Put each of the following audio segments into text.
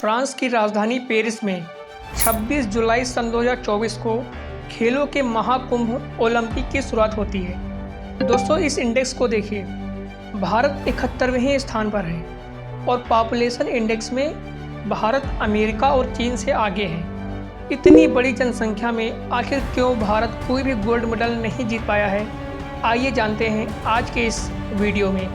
France की राजधानी Paris में 26 जुलाई सन 2024 को खेलों के महाकुंभ ओलंपिक की शुरुआत होती है। दोस्तों, इस इंडेक्स को देखिए। भारत 71वें स्थान पर है और पॉपुलेशन इंडेक्स में भारत अमेरिका और चीन से आगे है। इतनी बड़ी जनसंख्या में आखिर क्यों भारत कोई भी गोल्ड मेडल नहीं जीत पाया है, आइए जानते हैं आज के इस वीडियो में।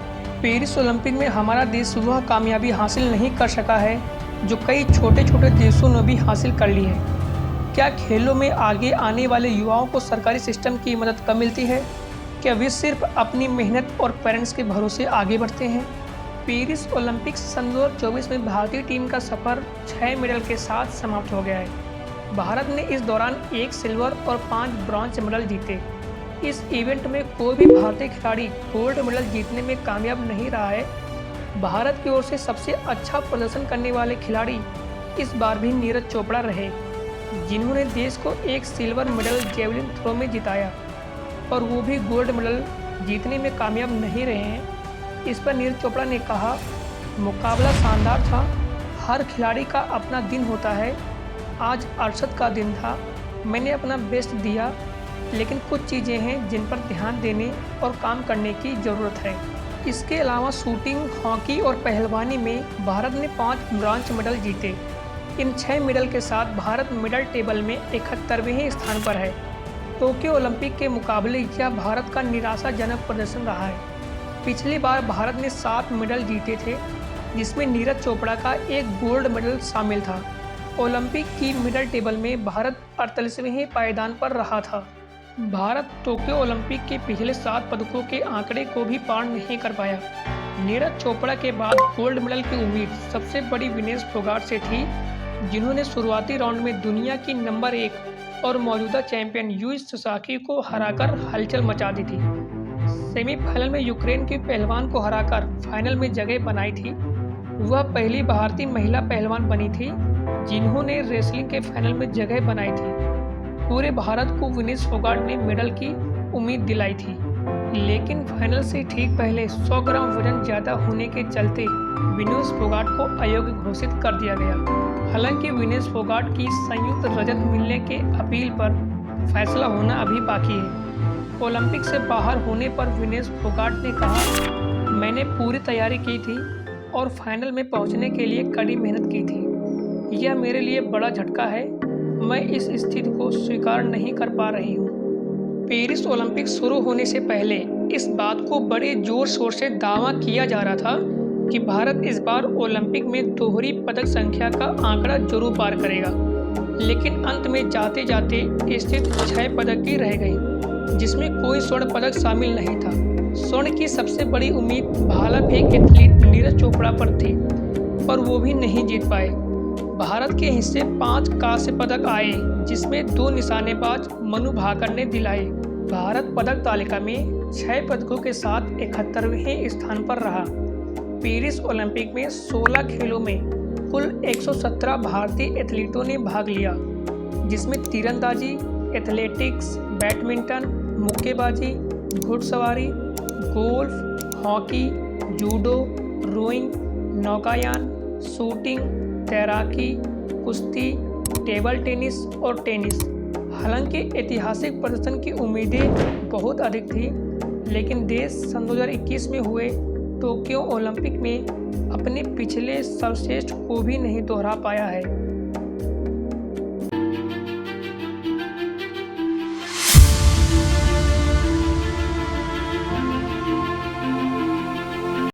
पेरिस ओलंपिक में हमारा देश वह कामयाबी हासिल नहीं कर सका है जो कई छोटे छोटे देशों ने भी हासिल कर ली है। क्या खेलों में आगे आने वाले युवाओं को सरकारी सिस्टम की मदद कम मिलती है? क्या वे सिर्फ अपनी मेहनत और पेरेंट्स के भरोसे आगे बढ़ते हैं? पेरिस ओलंपिक्स सन 2024 में भारतीय टीम का सफर 6 मेडल के साथ समाप्त हो गया है। भारत ने इस दौरान 1 सिल्वर और 5 ब्रॉन्ज मेडल जीते। इस इवेंट में कोई भी भारतीय खिलाड़ी गोल्ड मेडल जीतने में कामयाब नहीं रहा है। भारत की ओर से सबसे अच्छा प्रदर्शन करने वाले खिलाड़ी इस बार भी नीरज चोपड़ा रहे, जिन्होंने देश को 1 सिल्वर मेडल जेवलिन थ्रो में जिताया, और वो भी गोल्ड मेडल जीतने में कामयाब नहीं रहे हैं। इस पर नीरज चोपड़ा ने कहा, मुकाबला शानदार था। हर खिलाड़ी का अपना दिन होता है। आज अरशद का दिन था। मैंने अपना बेस्ट दिया, लेकिन कुछ चीज़ें हैं जिन पर ध्यान देने और काम करने की ज़रूरत है। इसके अलावा शूटिंग, हॉकी और पहलवानी में भारत ने 5 ब्रॉन्ज मेडल जीते। इन 6 मेडल के साथ भारत मेडल टेबल में 71वें स्थान पर है। टोक्यो ओलंपिक के मुकाबले यह भारत का निराशाजनक प्रदर्शन रहा है। पिछली बार भारत ने 7 मेडल जीते थे, जिसमें नीरज चोपड़ा का 1 गोल्ड मेडल शामिल था। ओलंपिक की मेडल टेबल में भारत 48वें पायदान पर रहा था। भारत टोक्यो ओलंपिक के पिछले 7 पदकों के आंकड़े को भी पार नहीं कर पाया। नीरज चोपड़ा के बाद गोल्ड मेडल की उम्मीद सबसे बड़ी विनेश फोगाट से थी, जिन्होंने शुरुआती राउंड में दुनिया की नंबर 1 और मौजूदा चैंपियन यूई सोसाकी को हराकर हलचल मचा दी थी। सेमीफाइनल में यूक्रेन के पहलवान को हराकर फाइनल में जगह बनाई थी। वह पहली भारतीय महिला पहलवान बनी थी जिन्होंने रेसलिंग के फाइनल में जगह बनाई थी। पूरे भारत को विनेश फोगाट ने मेडल की उम्मीद दिलाई थी, लेकिन फाइनल से ठीक पहले 100 ग्राम वजन ज़्यादा होने के चलते विनेश फोगाट को अयोग्य घोषित कर दिया गया। हालांकि विनेश फोगाट की संयुक्त रजत मिलने के अपील पर फैसला होना अभी बाकी है। ओलंपिक से बाहर होने पर विनेश फोगाट ने कहा, मैंने पूरी तैयारी की थी और फाइनल में पहुंचने के लिए कड़ी मेहनत की थी। यह मेरे लिए बड़ा झटका है। मैं इस स्थिति को स्वीकार नहीं कर पा रही हूँ। पेरिस ओलंपिक शुरू होने से पहले इस बात को बड़े जोर शोर से दावा किया जा रहा था कि भारत इस बार ओलंपिक में दोहरी पदक संख्या का आंकड़ा जरूर पार करेगा, लेकिन अंत में जाते जाते स्थिति 6 पदक की रह गई, जिसमें कोई स्वर्ण पदक शामिल नहीं था। स्वर्ण की सबसे बड़ी उम्मीद भाला फेंक एथलीट नीरज चोपड़ा पर थी, पर वो भी नहीं जीत पाए। भारत के हिस्से 5 कांस्य पदक आए, जिसमें 2 निशानेबाज मनु भाकर ने दिलाए। भारत पदक तालिका में 6 पदकों के साथ 71वें स्थान पर रहा। पेरिस ओलंपिक में 16 खेलों में कुल 117 भारतीय एथलीटों ने भाग लिया, जिसमें तीरंदाजी, एथलेटिक्स, बैडमिंटन, मुक्केबाजी, घुड़सवारी, गोल्फ, हॉकी, जूडो, रोइंग, नौकायान, शूटिंग, तैराकी, कुश्ती, टेबल टेनिस और टेनिस। हालांकि ऐतिहासिक प्रदर्शन की उम्मीदें बहुत अधिक थी, लेकिन देश सन 2021 में हुए टोक्यो ओलंपिक में अपने पिछले सर्वश्रेष्ठ को भी नहीं दोहरा पाया है।